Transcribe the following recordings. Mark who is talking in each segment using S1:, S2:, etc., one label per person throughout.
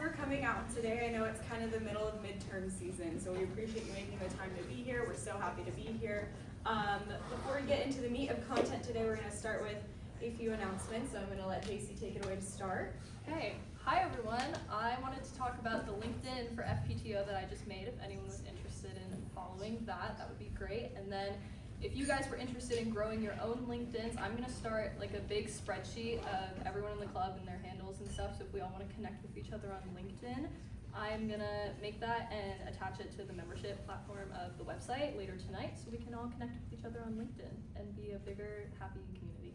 S1: for coming out today. I know it's kind of the middle of midterm season, so we appreciate you making the time to be here. We're so happy to be here. Before we get into the meat of content today, we're going to start with a few announcements, so I'm going to let JC take it away to start.
S2: Hey, hi everyone. I wanted to talk about the LinkedIn for FPTO that I just made. If anyone was interested in following that, that would be great. And then if you guys were interested in growing your own LinkedIns, I'm gonna start like a big spreadsheet of everyone in the club and their handles and stuff. So if we all wanna connect with each other on LinkedIn, I'm gonna make that and attach it to the membership platform of the website later tonight so we can all connect with each other on LinkedIn and be a bigger, happy community.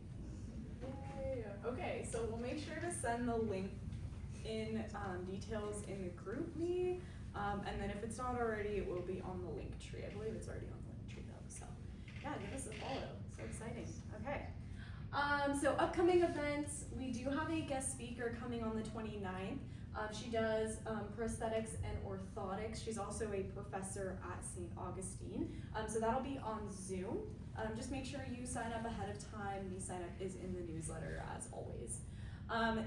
S1: Yay. Okay, so we'll make sure to send the link in details in the group me, and then if it's not already, it will be on the link tree. I believe it's already on the link tree though, so yeah, give us a follow. So exciting. Okay. So upcoming events, we do have a guest speaker coming on the 29th. She does prosthetics and orthotics. She's also a professor at St. Augustine. So that'll be on Zoom. Just make sure you sign up ahead of time. The sign up is in the newsletter as always.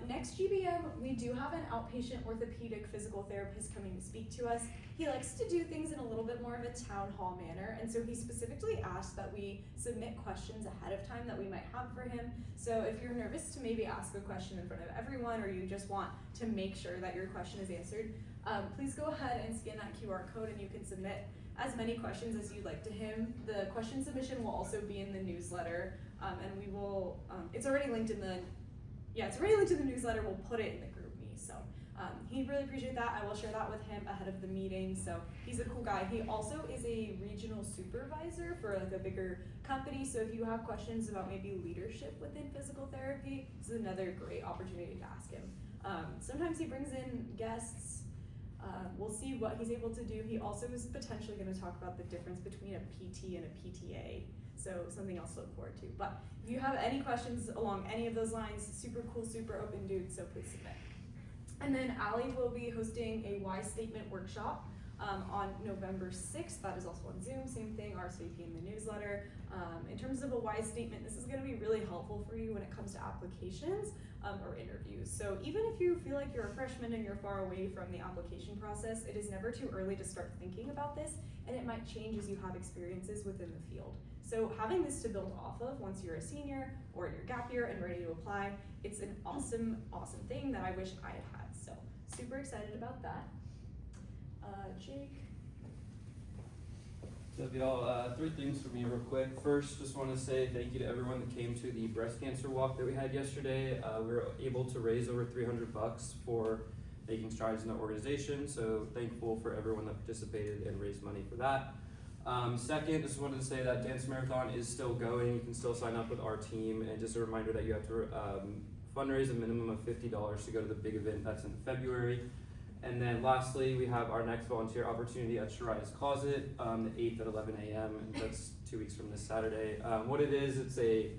S1: Next GBM, we do have an outpatient orthopedic physical therapist coming to speak to us. He likes to do things in a little bit more of a town hall manner, and so he specifically asked that we submit questions ahead of time that we might have for him. So if you're nervous to maybe ask a question in front of everyone, or you just want to make sure that your question is answered, please go ahead and scan that QR code and you can submit as many questions as you'd like to him. The question submission will also be in the newsletter, and we will, it's already linked in the newsletter. We'll put it in the group me. So he'd really appreciate that. I will share that with him ahead of the meeting. So he's a cool guy. He also is a regional supervisor for like a bigger company. So if you have questions about maybe leadership within physical therapy, this is another great opportunity to ask him. Sometimes he brings in guests. We'll see what he's able to do. He also is potentially going to talk about the difference between a PT and a PTA. So something else to look forward to. But if you have any questions along any of those lines, super cool, super open dude, so please submit. And then Allie will be hosting a why statement workshop on November 6th. That is also on Zoom, same thing, RSVP in the newsletter. In terms of a why statement, this is going to be really helpful for you when it comes to applications or interviews. So even if you feel like you're a freshman and you're far away from the application process, it is never too early to start thinking about this, and it might change as you have experiences within the field. So having this to build off of once you're a senior or in your gap year and ready to apply, it's an awesome, awesome thing that I wish I had had. So super excited about that. Jake?
S3: So y'all, three things for me real quick. First, just want to say thank you to everyone that came to the breast cancer walk that we had yesterday. We were able to raise over $300 for making strides in the organization, so thankful for everyone that participated and raised money for that. Second, just wanted to say that Dance Marathon is still going. You can still sign up with our team, and just a reminder that you have to fundraise a minimum of $50 to go to the big event that's in February. And then lastly, we have our next volunteer opportunity at Shariah's Closet, the 8th at 11 a.m. and that's 2 weeks from this Saturday. What it is, it's a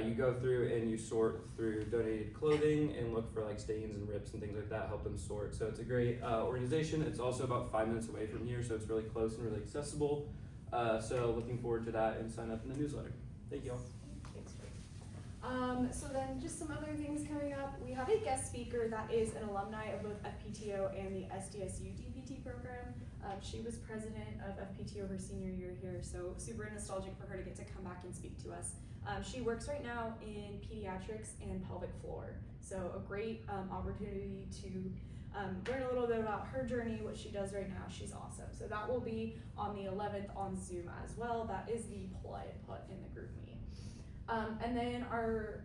S3: you go through and you sort through donated clothing and look for like stains and rips and things like that, help them sort. So it's a great organization. It's also about 5 minutes away from here, so it's really close and really accessible. So looking forward to that, and sign up in the newsletter. Thank you all.
S1: Thanks, Jake. So then just some other things coming up. We have a guest speaker that is an alumni of both FPTO and the SDSU DPT program. She was president of FPTO her senior year here, so super nostalgic for her to get to come back and speak to us. She works right now in pediatrics and pelvic floor, so a great opportunity to learn a little bit about her journey, what she does right now. She's awesome. So that will be on the 11th on Zoom as well. That is the poll I had put in the group meet. And then our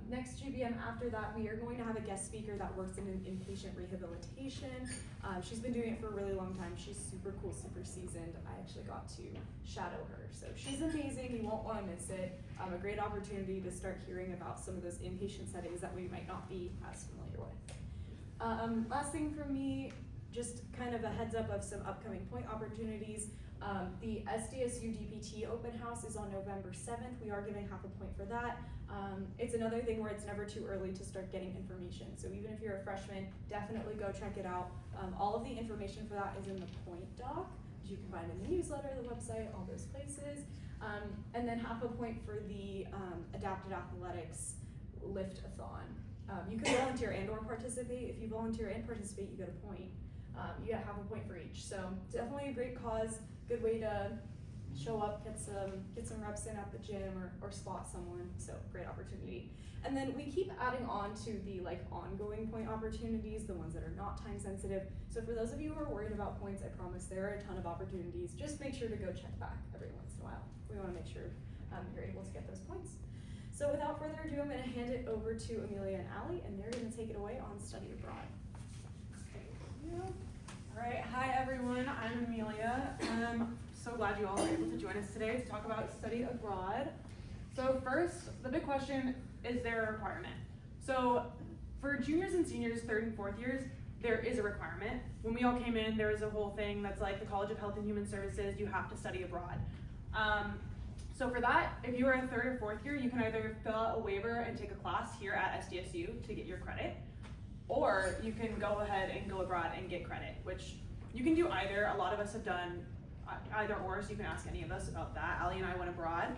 S1: next GBM after that, we are going to have a guest speaker that works in an inpatient rehabilitation. She's been doing it for a really long time. She's super cool, super seasoned. I actually got to shadow her. So she's amazing. You won't want to miss it. A great opportunity to start hearing about some of those inpatient settings that we might not be as familiar with. Last thing for me, just kind of a heads up of some upcoming point opportunities. The SDSU DPT open house is on November 7th. We are giving half a point for that. It's another thing where it's never too early to start getting information. So even if you're a freshman, definitely go check it out. All of the information for that is in the point doc, which you can find in the newsletter, the website, all those places. And then half a point for the adapted athletics lift-a-thon. You can volunteer and or participate. If you volunteer and participate, you get a point. You get half a point for each. So definitely a great cause, good way to show up, get some reps in at the gym or spot someone. So great opportunity. And then we keep adding on to the like ongoing point opportunities, the ones that are not time sensitive. So for those of you who are worried about points, I promise there are a ton of opportunities. Just make sure to go check back every once in a while. We want to make sure you're able to get those points. So without further ado, I'm going to hand it over to Amelia and Allie, and they're going to take it away on study abroad.
S4: Thank you. All right, hi everyone, I'm Amelia. I'm so glad you all were able to join us today to talk about study abroad. So first, the big question, is there a requirement? So for juniors and seniors, 3rd and 4th years, there is a requirement. When we all came in, there was a whole thing that's like the College of Health and Human Services, you have to study abroad. So for that, if you are a 3rd or 4th year, you can either fill out a waiver and take a class here at SDSU to get your credit, or you can go ahead and go abroad and get credit, which you can do either. A lot of us have done either or, so you can ask any of us about that. Allie and I went abroad.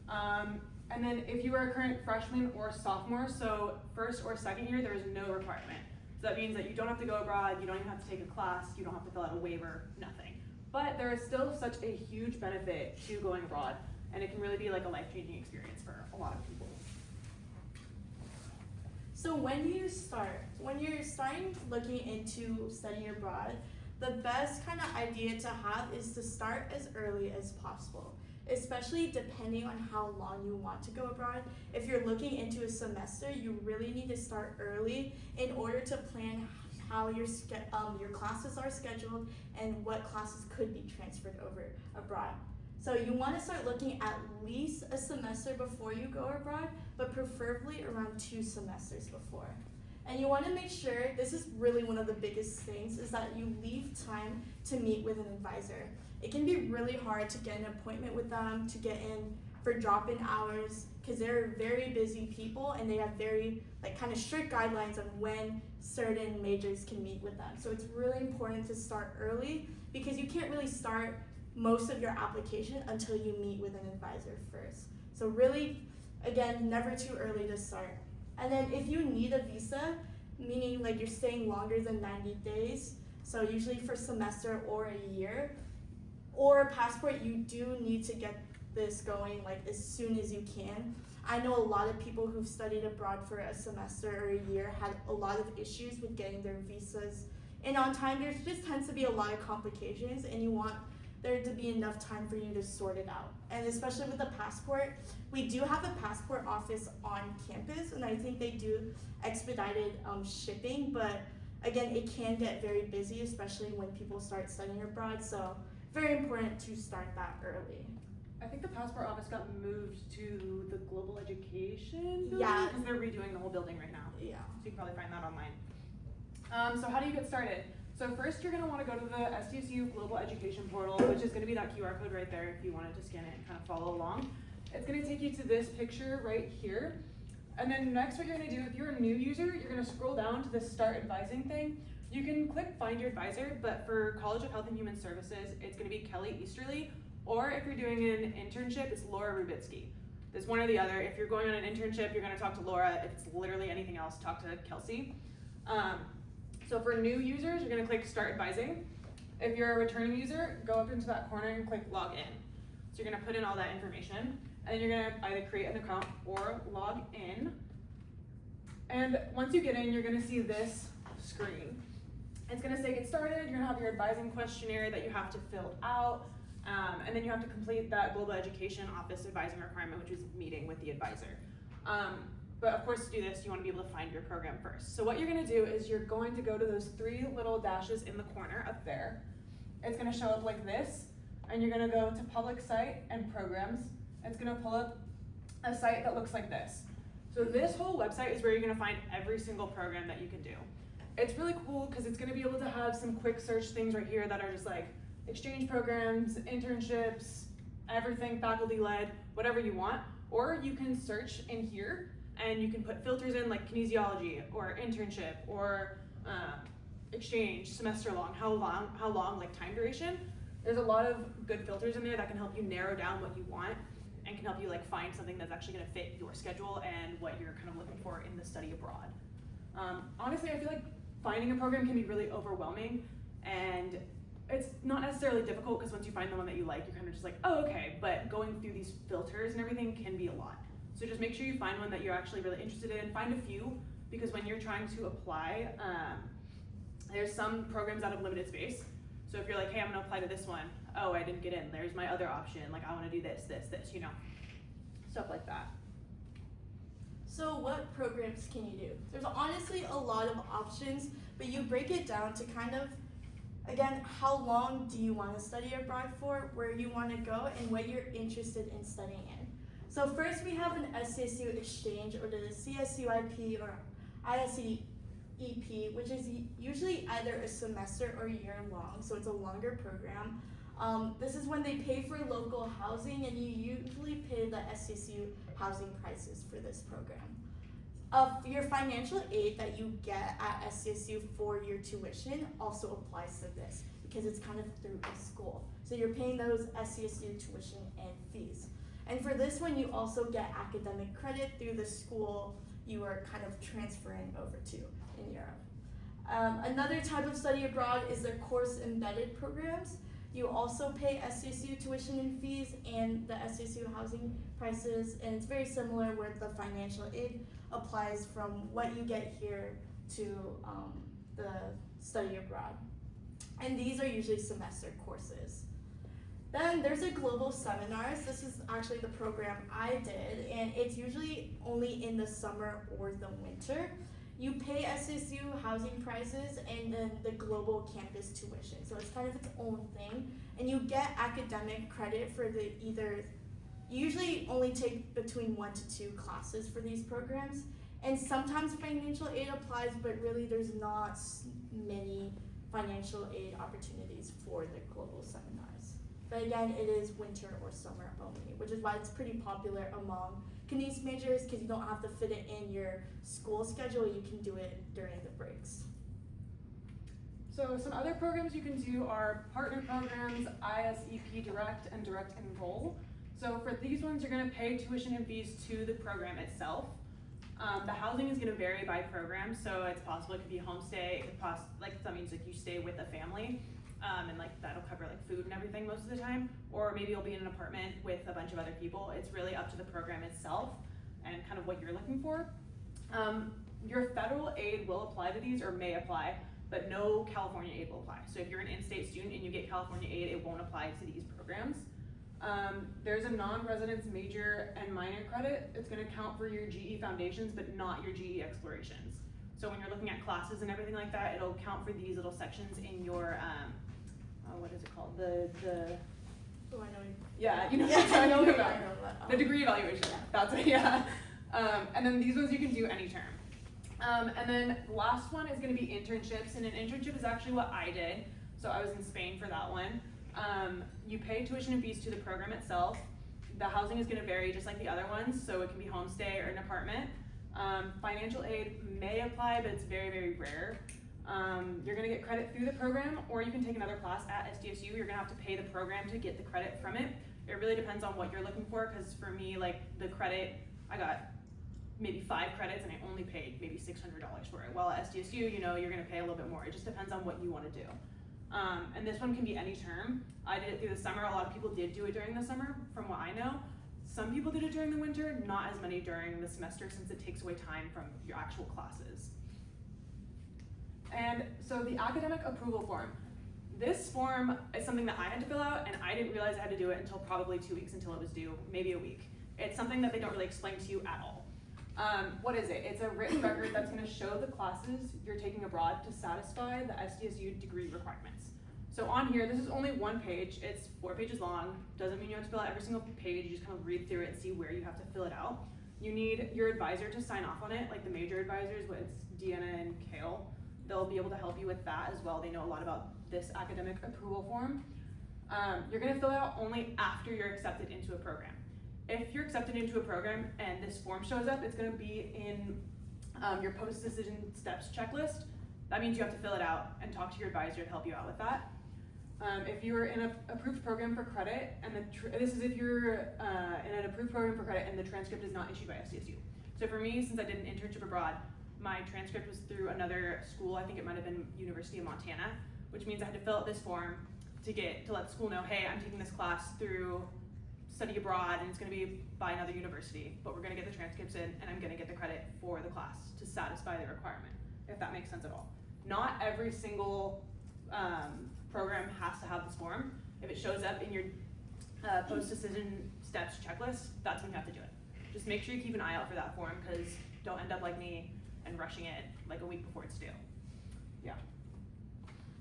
S4: And then if you are a current freshman or sophomore, so 1st or 2nd year, there is no requirement. So that means that you don't have to go abroad, you don't even have to take a class, you don't have to fill out a waiver, nothing. But there is still such a huge benefit to going abroad, and it can really be like a life-changing experience for a lot of people.
S5: So when you're starting looking into studying abroad, the best kind of idea to have is to start as early as possible, especially depending on how long you want to go abroad. If you're looking into a semester, you really need to start early in order to plan how your classes are scheduled and what classes could be transferred over abroad. So you want to start looking at least a semester before you go abroad, but preferably around 2 semesters before. And you want to make sure, this is really one of the biggest things, is that you leave time to meet with an advisor. It can be really hard to get an appointment with them, to get in for drop-in hours, because they're very busy people and they have very kind of strict guidelines on when certain majors can meet with them. So it's really important to start early, because you can't really start most of your application until you meet with an advisor first. So really, again, never too early to start. And then if you need a visa, meaning like you're staying longer than 90 days, so usually for semester or a year, or a passport, you do need to get this going like as soon as you can. I know a lot of people who've studied abroad for a semester or a year had a lot of issues with getting their visas in on time. There just tends to be a lot of complications, and you want there to be enough time for you to sort it out. And especially with the passport, we do have a passport office on campus, and I think they do expedited shipping, but again, it can get very busy, especially when people start studying abroad, so very important to start that early.
S4: I think the passport office got moved to the global education building,
S5: Yeah.
S4: because they're redoing the whole building right now.
S5: Yeah.
S4: So you can probably find that online. So how do you get started? So first you're going to want to go to the SDSU Global Education Portal, which is going to be that QR code right there if you wanted to scan it and kind of follow along. It's going to take you to this picture right here. And then next what you're going to do, if you're a new user, you're going to scroll down to the Start Advising thing. You can click Find Your Advisor, but for College of Health and Human Services, it's going to be Kelly Easterly, or if you're doing an internship, it's Laura Rubitsky. There's one or the other. If you're going on an internship, you're going to talk to Laura. If it's literally anything else, talk to Kelsey. So for new users, you're going to click Start Advising. If you're a returning user, go up into that corner and click Log In. So you're going to put in all that information, and then you're going to either create an account or log in. And once you get in, you're going to see this screen. It's going to say Get Started. You're going to have your advising questionnaire that you have to fill out, and then you have to complete that Global Education Office advising requirement, which is meeting with the advisor. But of course, to do this, you want to be able to find your program first. So what you're going to do is you're going to go to those 3 little dashes in the corner up there. It's going to show up like this, and you're going to go to Public Site and Programs. It's going to pull up a site that looks like this. So this whole website is where you're going to find every single program that you can do. It's really cool because it's going to be able to have some quick search things right here that are just like exchange programs, internships, everything faculty-led, whatever you want. Or you can search in here, and you can put filters in like kinesiology or internship or exchange, semester long, how long, like time duration. There's a lot of good filters in there that can help you narrow down what you want and can help you like find something that's actually going to fit your schedule and what you're kind of looking for in the study abroad. Honestly, I feel like finding a program can be really overwhelming, and it's not necessarily difficult because once you find the one that you like, you're kind of just like, oh, okay, but going through these filters and everything can be a lot. So just make sure you find one that you're actually really interested in. Find a few, because when you're trying to apply, there's some programs that have limited space. So if you're like, hey, I'm gonna apply to this one, oh, I didn't get in, there's my other option, like I wanna do this, you know, stuff like that.
S5: So what programs can you do? There's honestly a lot of options, but you break it down to kind of, again, how long do you want to study abroad for, where you want to go, and what you're interested in studying in. So first we have an SCSU exchange, or the CSUIP or ISEP, which is usually either a semester or a year long, so it's a longer program. This is when they pay for local housing, and you usually pay the SCSU housing prices for this program. Your financial aid that you get at SCSU for your tuition also applies to this, because it's kind of through a school. So you're paying those SCSU tuition and fees. And for this one, you also get academic credit through the school you are kind of transferring over to in Europe. Another type of study abroad is their course embedded programs. You also pay SCSU tuition and fees and the SCSU housing prices, and it's very similar where the financial aid applies from what you get here to the study abroad. And these are usually semester courses. Then there's a global seminars. This is actually the program I did, and it's usually only in the summer or the winter. You pay SSU housing prices and then the global campus tuition. So it's kind of its own thing. And you get academic credit for the you usually only take between 1 to 2 classes for these programs. And sometimes financial aid applies, but really there's not many financial aid opportunities for the global seminars. But again, it is winter or summer only, which is why it's pretty popular among Canadian majors, because you don't have to fit it in your school schedule, you can do it during the breaks.
S4: So some other programs you can do are partner programs, ISEP Direct, and Direct Enroll. So for these ones, you're gonna pay tuition and fees to the program itself. The housing is gonna vary by program, so it's possible it could be a homestay, it could that means like you stay with a family, and like that'll cover like food and everything most of the time, or maybe you'll be in an apartment with a bunch of other people. It's really up to the program itself and kind of what you're looking for. Your federal aid will apply to these, or may apply, but no California aid will apply. So if you're an in-state student and you get California aid, it won't apply to these programs. There's a non-residence major and minor credit. It's gonna count for your GE foundations, but not your GE explorations. So when you're looking at classes and everything like that, it'll count for these little sections in your, what is it called?
S5: Oh, I know.
S4: Yeah, you know
S5: Yeah,
S4: what I'm talking about.
S5: I know that.
S4: The degree evaluation, that's it, yeah. And then these ones you can do any term. And then last one is gonna be internships, and an internship is actually what I did. So I was in Spain for that one. You pay tuition and fees to the program itself. The housing is gonna vary just like the other ones, so it can be homestay or an apartment. Financial aid may apply, but it's very, very rare. You're gonna get credit through the program, or you can take another class at SDSU. You're gonna have to pay the program to get the credit from it. It really depends on what you're looking for, because for me, like the credit, I got maybe 5 credits and I only paid maybe $600 for it. While at SDSU, you know, you're gonna pay a little bit more. It just depends on what you wanna do. And this one can be any term. I did it through the summer. A lot of people did do it during the summer, from what I know. Some people did it during the winter, not as many during the semester, since it takes away time from your actual classes. And so the academic approval form. This form is something that I had to fill out, and I didn't realize I had to do it until probably 2 weeks until it was due, maybe a week. It's something that they don't really explain to you at all. What is it? It's a written record that's gonna show the classes you're taking abroad to satisfy the SDSU degree requirements. So on here, this is only 1 page. It's 4 pages long. Doesn't mean you have to fill out every single page. You just kind of read through it and see where you have to fill it out. You need your advisor to sign off on it, like the major advisors, it's Deanna and Kale. They'll be able to help you with that as well. They know a lot about this academic approval form. You're gonna fill it out only after you're accepted into a program. If you're accepted into a program and this form shows up, it's gonna be in your post-decision steps checklist. That means you have to fill it out and talk to your advisor to help you out with that. If you're in an approved program for credit, and this is if you're in an approved program for credit and the transcript is not issued by SDSU. So for me, since I did an internship abroad, my transcript was through another school. I think it might have been University of Montana, which means I had to fill out this form to let the school know, hey, I'm taking this class through study abroad and it's going to be by another university, but we're going to get the transcripts in and I'm going to get the credit for the class to satisfy the requirement, if that makes sense at all. Not every single program has to have this form. If it shows up in your post-decision steps checklist, that's when you have to do it. Just make sure you keep an eye out for that form, because don't end up like me and rushing it like a week before it's due. Yeah.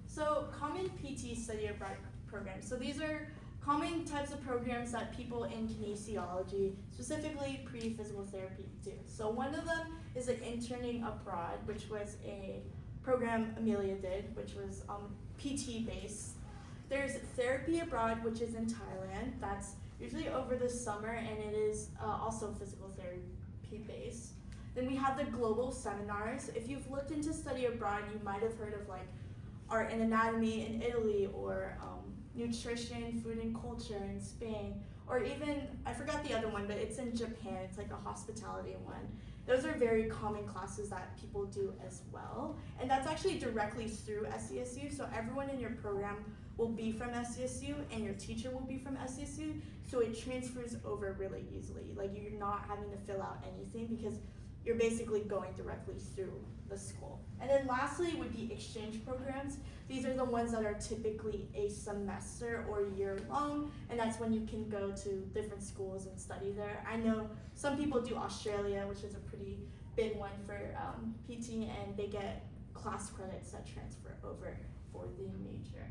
S5: So common PT study abroad programs. So these are common types of programs that people in kinesiology, specifically pre-physical therapy, do. So one of them is like interning abroad, which was a program Amelia did, which was PT based. There's therapy abroad, which is in Thailand. That's usually over the summer, and it is also physical therapy based. Then we have the global seminars. If you've looked into study abroad, you might have heard of like art and anatomy in Italy, or nutrition, food and culture in Spain, or even, I forgot the other one, but it's in Japan. It's like a hospitality one. Those are very common classes that people do as well. And that's actually directly through SCSU. So everyone in your program will be from SCSU and your teacher will be from SCSU. So it transfers over really easily. Like, you're not having to fill out anything because you're basically going directly through the school. And then lastly would be exchange programs. These are the ones that are typically a semester or year long, and that's when you can go to different schools and study there. I know some people do Australia, which is a pretty big one for PT, and they get class credits that transfer over for the major.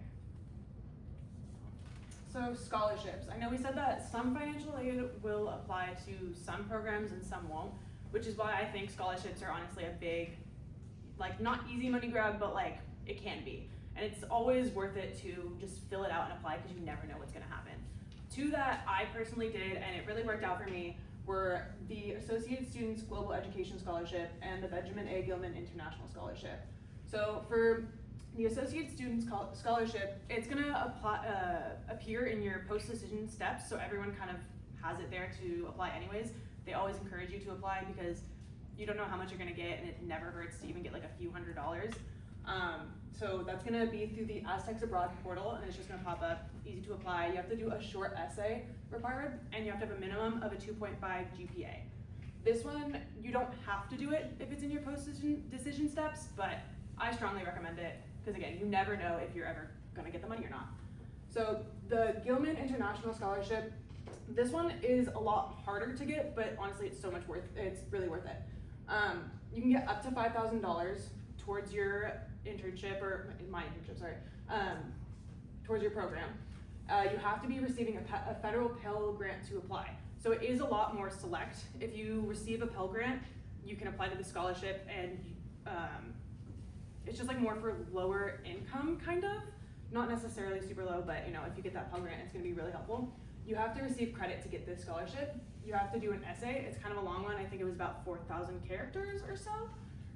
S4: So scholarships. I know we said that some financial aid will apply to some programs and some won't, which is why I think scholarships are honestly a big, like, not easy money grab, but like it can be. And it's always worth it to just fill it out and apply, because you never know what's gonna happen. Two that I personally did, and it really worked out for me, were the Associate Students Global Education Scholarship and the Benjamin A. Gilman International Scholarship. So for the Associate Students Scholarship, it's gonna appear in your post-decision steps, so everyone kind of has it there to apply anyways. They always encourage you to apply because you don't know how much you're gonna get, and it never hurts to even get like a few $100s. So that's gonna be through the Aztecs Abroad portal, and it's just gonna pop up, easy to apply. You have to do a short essay required, and you have to have a minimum of a 2.5 GPA. This one, you don't have to do it if it's in your post-decision steps, but I strongly recommend it, because again, you never know if you're ever gonna get the money or not. So the Gilman International Scholarship, this one is a lot harder to get, but honestly, it's really worth it. You can get up to $5,000 towards your internship, or my internship, sorry, towards your program. You have to be receiving a federal Pell Grant to apply. So it is a lot more select. If you receive a Pell Grant, you can apply to the scholarship, and it's just like more for lower income, kind of. Not necessarily super low, but you know, if you get that Pell Grant, it's gonna be really helpful. You have to receive credit to get this scholarship. You have to do an essay. It's kind of a long one. I think it was about 4,000 characters or so.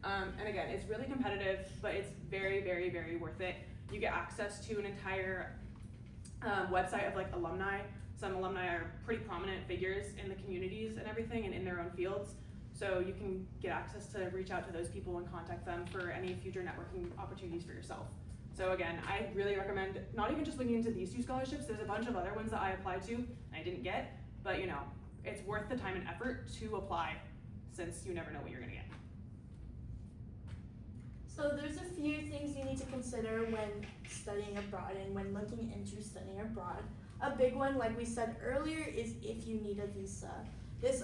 S4: And again, it's really competitive, but it's very, very, very worth it. You get access to an entire website of like alumni. Some alumni are pretty prominent figures in the communities and everything, and in their own fields. So you can get access to reach out to those people and contact them for any future networking opportunities for yourself. So again, I really recommend not even just looking into these two scholarships. There's a bunch of other ones that I applied to and I didn't get, but you know, it's worth the time and effort to apply, since you never know what you're gonna get.
S5: So there's a few things you need to consider when studying abroad and when looking into studying abroad. A big one, like we said earlier, is if you need a visa. This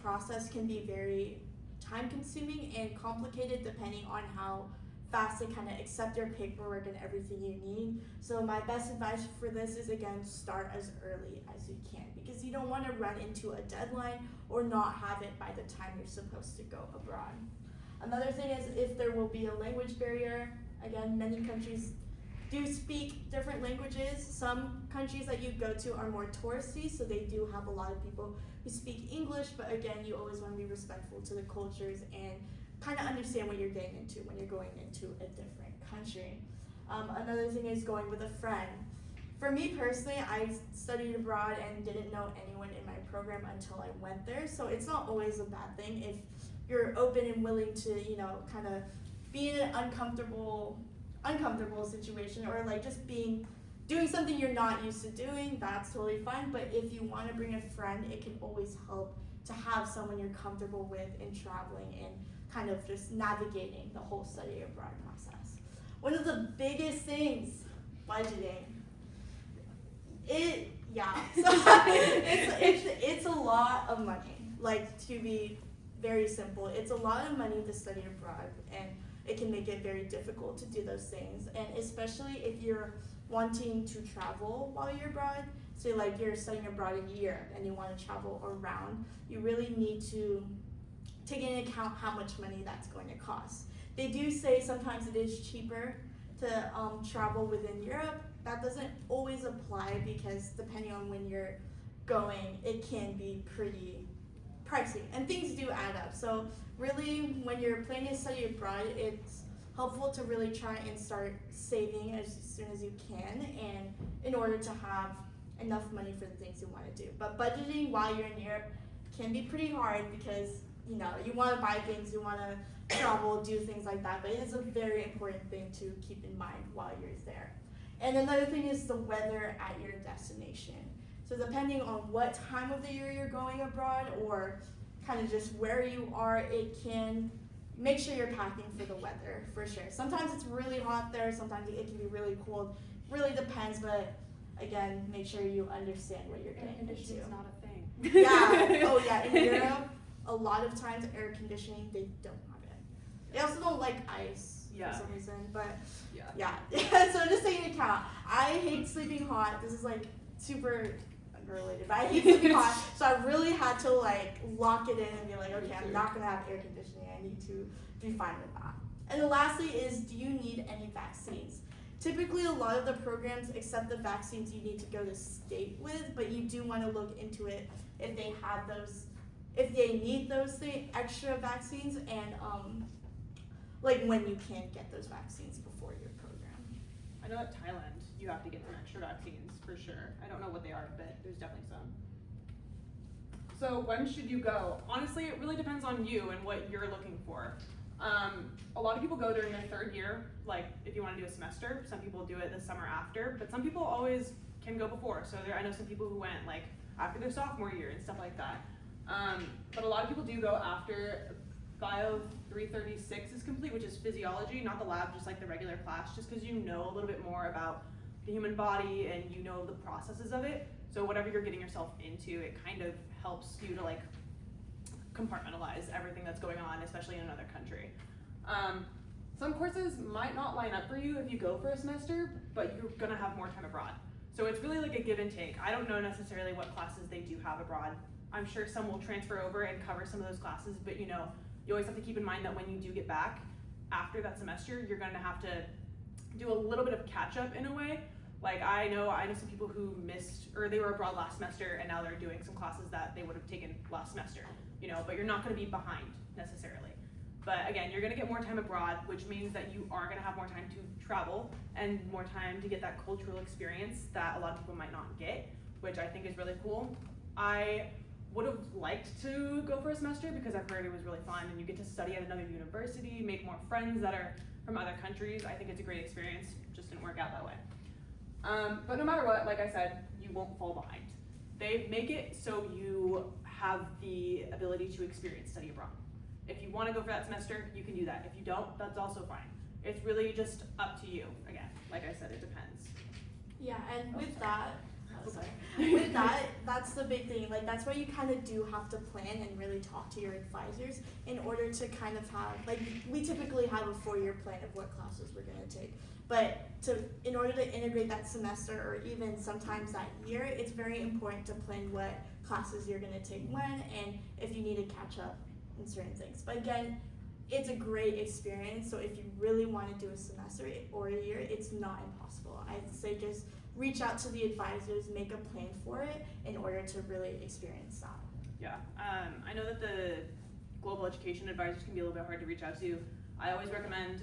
S5: process can be very time consuming and complicated depending on how fast they kind of accept your paperwork and everything you need. So my best advice for this is, again, start as early as you can, because you don't want to run into a deadline or not have it by the time you're supposed to go abroad. Another thing is if there will be a language barrier. Again, many countries do speak different languages. Some countries that you go to are more touristy, so they do have a lot of people who speak English, but again, you always want to be respectful to the cultures and kind of understand what you're getting into when you're going into a different country. Another thing is going with a friend. For me personally, I studied abroad and didn't know anyone in my program until I went there, so it's not always a bad thing if you're open and willing to, kind of be in an uncomfortable situation, or like just doing something you're not used to doing, that's totally fine. But if you want to bring a friend, it can always help to have someone you're comfortable with in traveling and kind of just navigating the whole study abroad process. One of the biggest things, budgeting. It's a lot of money. Like, to be very simple, it's a lot of money to study abroad, and it can make it very difficult to do those things. And especially if you're wanting to travel while you're abroad, say like you're studying abroad in Europe and you want to travel around, you really need to take into account how much money that's going to cost. They do say sometimes it is cheaper to travel within Europe. That doesn't always apply, because depending on when you're going, it can be pretty pricey, and things do add up. So really, when you're planning to study abroad, it's helpful to really try and start saving as soon as you can, and in order to have enough money for the things you want to do. But budgeting while you're in Europe can be pretty hard, because you want to buy things, you want to travel, do things like that, but it is a very important thing to keep in mind while you're there. And another thing is the weather at your destination. So depending on what time of the year you're going abroad, or kind of just where you are, it can make sure you're packing for the weather, for sure. Sometimes it's really hot there, sometimes it can be really cold. Really depends, but again, make sure you understand what you're getting into.
S4: Air conditioning is not a thing.
S5: Yeah. Oh yeah. In Europe, a lot of times air conditioning, they don't have it. They also don't like ice for some reason. But yeah. So just take into account. I hate sleeping hot. This is like super unrelated, but I hate sleeping hot. So I really had to like lock it in and be like, okay, I'm not gonna have air conditioning. I need to be fine with that. And then lastly is, do you need any vaccines? Typically, a lot of the programs accept the vaccines you need to go to state with, but you do want to look into it if they have those, if they need those extra vaccines, and like when you can get those vaccines before your program.
S4: I know at Thailand you have to get some extra vaccines for sure. I don't know what they are, but there's definitely some. So when should you go? Honestly, it really depends on you and what you're looking for. A lot of people go during their third year, like if you want to do a semester. Some people do it the summer after, but some people always can go before. So I know some people who went like after their sophomore year and stuff like that. But a lot of people do go after Bio 336 is complete, which is physiology, not the lab, just like the regular class, just because you know a little bit more about the human body and you know the processes of it. So whatever you're getting yourself into, it kind of helps you to like compartmentalize everything that's going on, especially in another country. Some courses might not line up for you if you go for a semester, but you're gonna have more time abroad. So it's really like a give and take. I don't know necessarily what classes they do have abroad. I'm sure some will transfer over and cover some of those classes, but you always have to keep in mind that when you do get back after that semester, you're gonna have to do a little bit of catch up in a way. Like I know some people who missed, or they were abroad last semester and now they're doing some classes that they would have taken last semester, but you're not gonna be behind necessarily. But again, you're gonna get more time abroad, which means that you are gonna have more time to travel and more time to get that cultural experience that a lot of people might not get, which I think is really cool. I would have liked to go for a semester because I've heard it was really fun and you get to study at another university, make more friends that are from other countries. I think it's a great experience, just didn't work out that way. But no matter what, like I said, you won't fall behind. They make it so you have the ability to experience study abroad. If you want to go for that semester, you can do that. If you don't, that's also fine. It's really just up to you. Again, like I said, it depends.
S5: Yeah, and with that, that's the big thing. Like that's why you kind of do have to plan and really talk to your advisors in order to kind of have, like we typically have a 4-year plan of what classes we're going to take. But in order to integrate that semester or even sometimes that year, it's very important to plan what classes you're going to take when and if you need to catch up in certain things. But again, it's a great experience. So if you really want to do a semester or a year, it's not impossible. I'd say just reach out to the advisors, make a plan for it in order to really experience that.
S4: Yeah, I know that the global education advisors can be a little bit hard to reach out to. I always recommend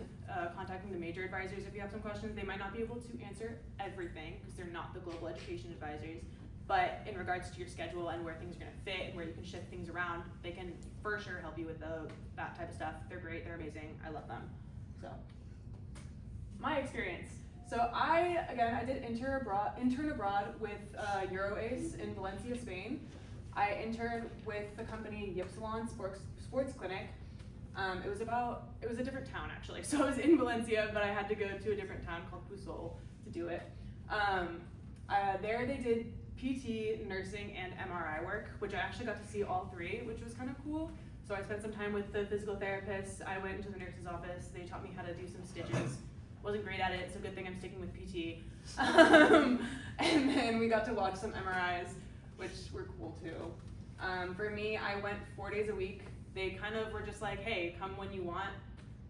S4: contacting the major advisors if you have some questions. They might not be able to answer everything because they're not the global education advisors, but in regards to your schedule and where things are gonna fit and where you can shift things around, they can for sure help you with that type of stuff. They're great, they're amazing, I love them. So, my experience. So I did intern abroad with EuroAce in Valencia, Spain. I interned with the company Ypsilon Sports Clinic. It was a different town actually. So I was in Valencia, but I had to go to a different town called Pusol to do it. There they did PT, nursing, and MRI work, which I actually got to see all three, which was kind of cool. So I spent some time with the physical therapist. I went into the nurse's office. They taught me how to do some stitches. Wasn't great at it, so good thing I'm sticking with PT. And then we got to watch some MRIs, which were cool too. For me, I went 4 days a week. They kind of were just like, hey, come when you want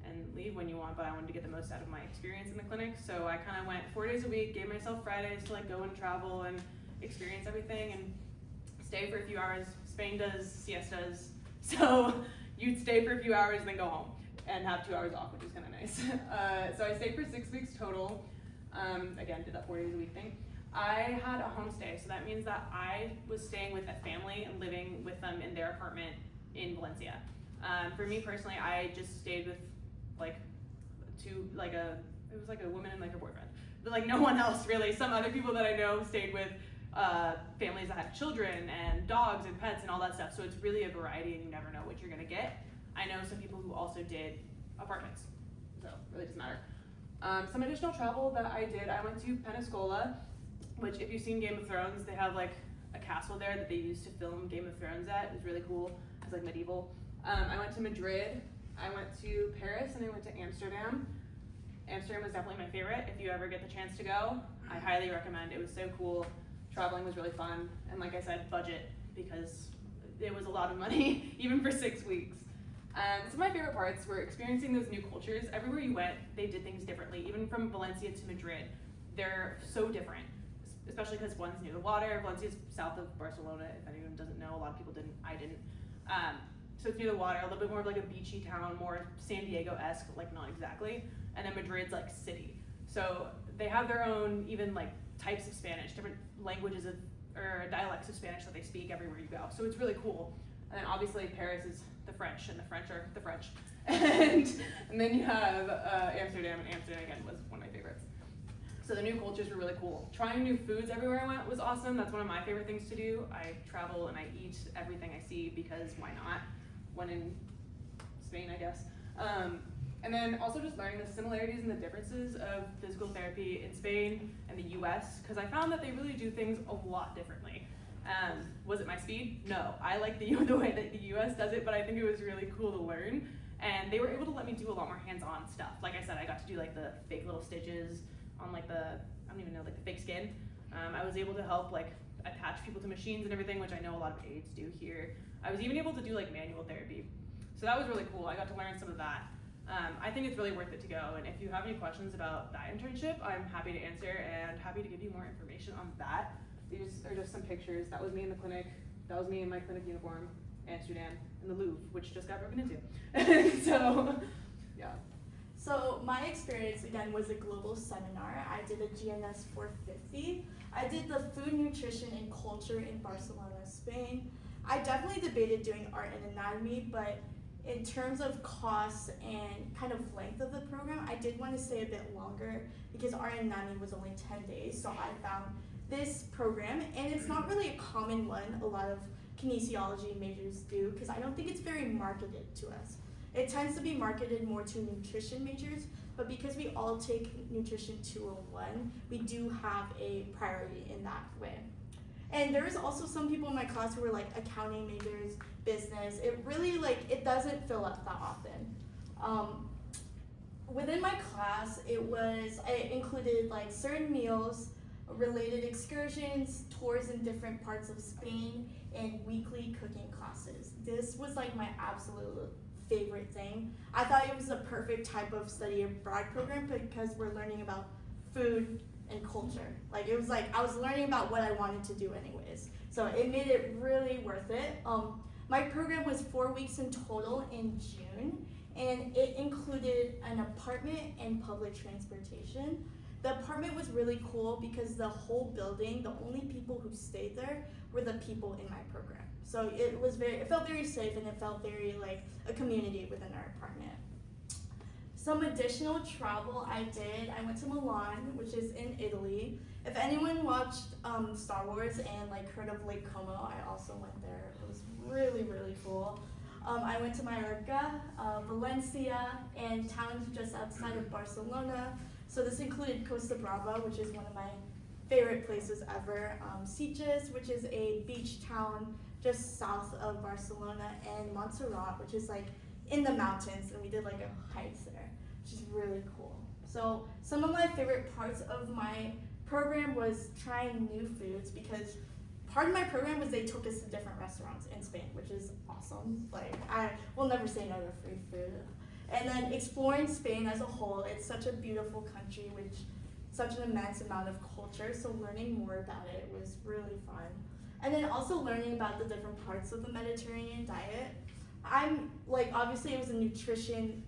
S4: and leave when you want, but I wanted to get the most out of my experience in the clinic. So I kind of went 4 days a week, gave myself Fridays to like go and travel and experience everything and stay for a few hours. Spain does siestas, so you'd stay for a few hours and then go home and have 2 hours off, which is kind of nice. So I stayed for 6 weeks total. Again, did that 4 days a week thing. I had a homestay, so that means that I was staying with a family and living with them in their apartment in Valencia. For me personally, I just stayed with it was like a woman and like her boyfriend, but like no one else really. Some other people that I know stayed with families that had children and dogs and pets and all that stuff. So it's really a variety, and you never know what you're gonna get. I know some people who also did apartments, so it really doesn't matter. Some additional travel that I did, I went to Pensacola, which if you've seen Game of Thrones, they have like a castle there that they used to film Game of Thrones at. It was really cool. It's like medieval. I went to Madrid, I went to Paris, and I went to Amsterdam. Amsterdam was definitely my favorite. If you ever get the chance to go, I highly recommend. It was so cool. Traveling was really fun, and like I said, budget, because it was a lot of money, even for 6 weeks. Some of my favorite parts were experiencing those new cultures. Everywhere you went, they did things differently. Even from Valencia to Madrid, they're so different, especially because one's near the water. Valencia's south of Barcelona, if anyone doesn't know. A lot of people didn't, I didn't. So it's near the water, a little bit more of like a beachy town, more San Diego-esque, like not exactly. And then Madrid's like city. So they have their own even like types of Spanish, different languages or dialects of Spanish that they speak everywhere you go. So it's really cool. And then obviously Paris is the French, and the French are the French. And then you have Amsterdam, and Amsterdam again was one of my favorites. So the new cultures were really cool. Trying new foods everywhere I went was awesome. That's one of my favorite things to do. I travel and I eat everything I see, because why not? When in Spain, I guess. And then also just learning the similarities and the differences of physical therapy in Spain and the US, because I found that they really do things a lot differently. Was it my speed? No. I like the way that the US does it, but I think it was really cool to learn. And they were able to let me do a lot more hands-on stuff. Like I said, I got to do like the fake little stitches on like the fake skin. I was able to help like attach people to machines and everything, which I know a lot of aides do here. I was even able to do like manual therapy. So that was really cool. I got to learn some of that. I think it's really worth it to go, and if you have any questions about that internship, I'm happy to answer and happy to give you more information on that. These are just some pictures. That was me in the clinic. That was me in my clinic uniform, Amsterdam, and the Louvre, which just got broken into. So, yeah.
S5: So my experience again was a global seminar. I did a GNS 450. I did the food, nutrition, and culture in Barcelona, Spain. I definitely debated doing art and anatomy, but in terms of cost and kind of length of the program, I did want to stay a bit longer because art and anatomy was only 10 days. So I found this program, and it's not really a common one. A lot of kinesiology majors do, because I don't think it's very marketed to us. It tends to be marketed more to nutrition majors, but because we all take Nutrition 201, we do have a priority in that way. And there's also some people in my class who were like accounting majors, business. It really it doesn't fill up that often. Within my class, it included like certain meals, related excursions, tours in different parts of Spain, and weekly cooking classes. This was like my absolute favorite thing. I thought it was the perfect type of study abroad program because we're learning about food and culture. Like it was like I was learning about what I wanted to do anyways. So it made it really worth it. My program was 4 weeks in total in June, and it included an apartment and public transportation. the apartment was really cool because the whole building, the only people who stayed there were the people in my program. So it felt very safe, and it felt very like a community within our apartment. Some additional travel I did, I went to Milan, which is in Italy. If anyone watched Star Wars and like heard of Lake Como, I also went there. It was really, really cool. I went to Mallorca, Valencia, and towns just outside of Barcelona. So this included Costa Brava, which is one of my favorite places ever. Sitges, which is a beach town just south of Barcelona, and Montserrat, which is like in the mountains, and we did like a hike there, which is really cool. So some of my favorite parts of my program was trying new foods, because part of my program was they took us to different restaurants in Spain, which is awesome. Like, I will never say no to free food. And then exploring Spain as a whole, it's such a beautiful country with such an immense amount of culture, so learning more about it was really fun. And then also learning about the different parts of the Mediterranean diet. I'm like, obviously it was a nutrition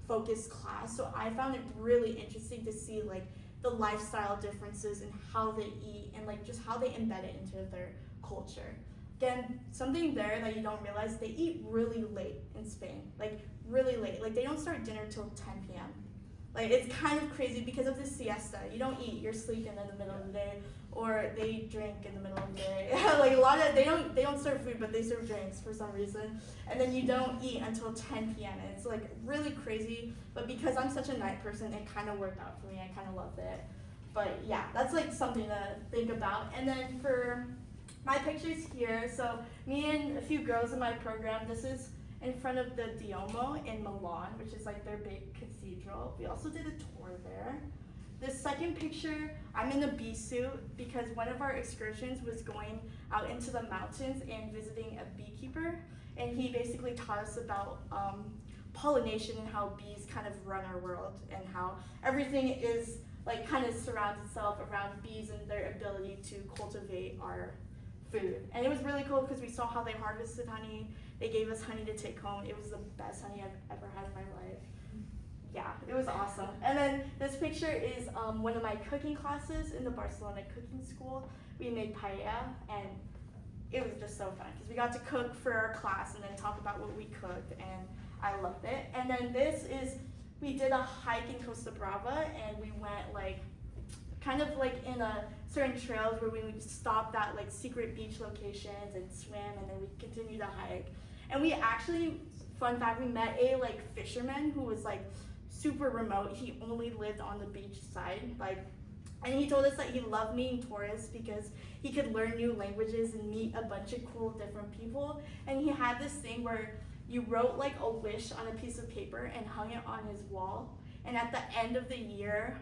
S5: focused class, so I found it really interesting to see like the lifestyle differences and how they eat, and like just how they embed it into their culture. Again, something there that you don't realize, they eat really late in Spain, like really late. Like they don't start dinner till 10 p.m. Like it's kind of crazy because of the siesta. You don't eat, you're sleeping in the middle of the day, or they drink in the middle of the day. Like a lot of, they don't serve food, but they serve drinks for some reason. And then you don't eat until 10 p.m. and it's like really crazy. But because I'm such a night person, it kind of worked out for me. I kind of loved it. But yeah, that's like something to think about. And then for my pictures here, so me and a few girls in my program, this is in front of the Duomo in Milan, which is like their big cathedral. We also did a tour there. This second picture, I'm in a bee suit because one of our excursions was going out into the mountains and visiting a beekeeper, and he basically taught us about pollination and how bees kind of run our world, and how everything is like kind of surrounds itself around bees and their ability to cultivate our food. And it was really cool because we saw how they harvested honey. They gave us honey to take home. It was the best honey I've ever had in my life. Yeah, it was awesome. And then this picture is one of my cooking classes in the Barcelona cooking school. We made paella, and it was just so fun because we got to cook for our class and then talk about what we cooked, and I loved it. And then this is, we did a hike in Costa Brava, and we went like kind of like in a certain trails where we would stop at like secret beach locations and swim, and then we continued to hike. And we actually, fun fact, we met a like fisherman who was like super remote. He only lived on the beach side, like, and he told us that he loved meeting tourists because he could learn new languages and meet a bunch of cool different people. And he had this thing where you wrote like a wish on a piece of paper and hung it on his wall, and at the end of the year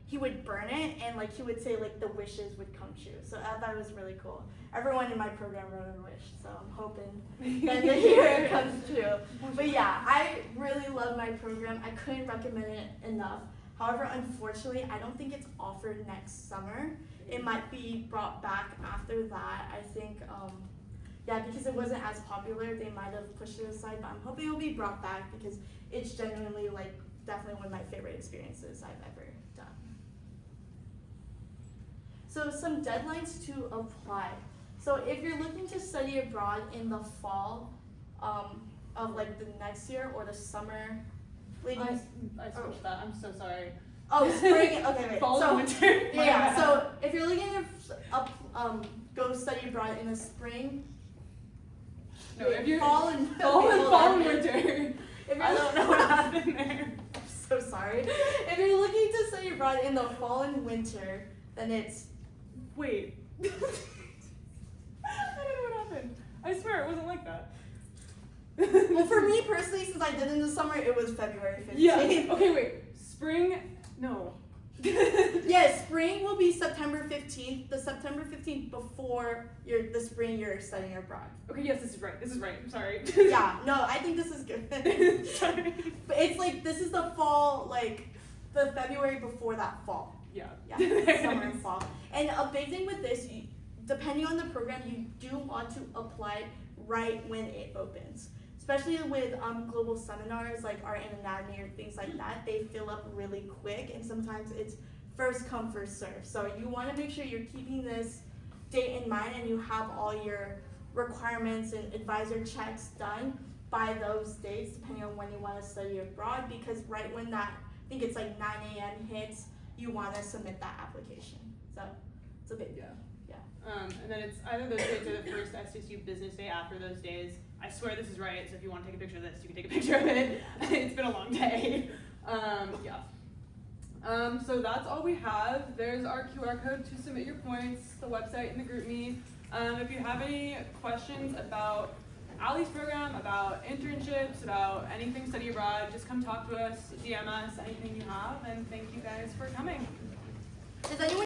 S5: he would burn it, and like he would say like the wishes would come true. So I thought it was really cool. Everyone in my program wrote a wish, so I'm hoping that the year it comes true. But yeah, I really love my program. I couldn't recommend it enough. However, unfortunately, I don't think it's offered next summer. It might be brought back after that. I think, yeah, because it wasn't as popular, they might have pushed it aside, but I'm hoping it will be brought back because it's genuinely like definitely one of my favorite experiences I've ever done. So some deadlines to apply. So if you're looking to study abroad in the fall of like the next year or the summer, ladies.
S2: I switched that. I'm so sorry.
S5: Oh, spring. Okay, wait.
S2: Fall
S5: so,
S2: and winter.
S5: Yeah. So if you're looking to go study abroad in the spring.
S2: No, if you're
S5: fall and
S2: winter.
S5: If
S4: I don't know what happened there.
S5: I'm so sorry. If you're looking to study abroad in the fall and winter, then it's.
S4: Wait. I don't know what happened. I swear it wasn't like that.
S5: Well, for me personally, since I did it in the summer, it was February 15th.
S4: Yeah. Okay, wait. Spring? No.
S5: Yeah, spring will be September 15th. The September 15th before the spring you're studying abroad.
S4: Okay, yes, this is right. This is right. I'm sorry.
S5: Yeah, no, I think this is good.
S4: Sorry.
S5: But it's like, this is the fall, like, the February before that fall.
S4: Yeah.
S5: Yeah, summer and fall. And a big thing with this, depending on the program, you do want to apply right when it opens. especially with global seminars like art and anatomy or things like that, they fill up really quick, and sometimes it's first come first serve. So you want to make sure you're keeping this date in mind and you have all your requirements and advisor checks done by those dates, depending on when you want to study abroad, because right when that, I think it's like 9 a.m. hits, you want to submit that application. So it's a big deal.
S4: And then it's either those days or the first SDSU business day after those days. I swear this is right, so if you want to take a picture of this, you can take a picture of it. It's been a long day. So that's all we have. There's our QR code to submit your points, the website, and the group me. If you have any questions about Allie's program, about internships, about anything study abroad, just come talk to us, DM us, anything you have, and thank you guys for coming.
S5: Does anyone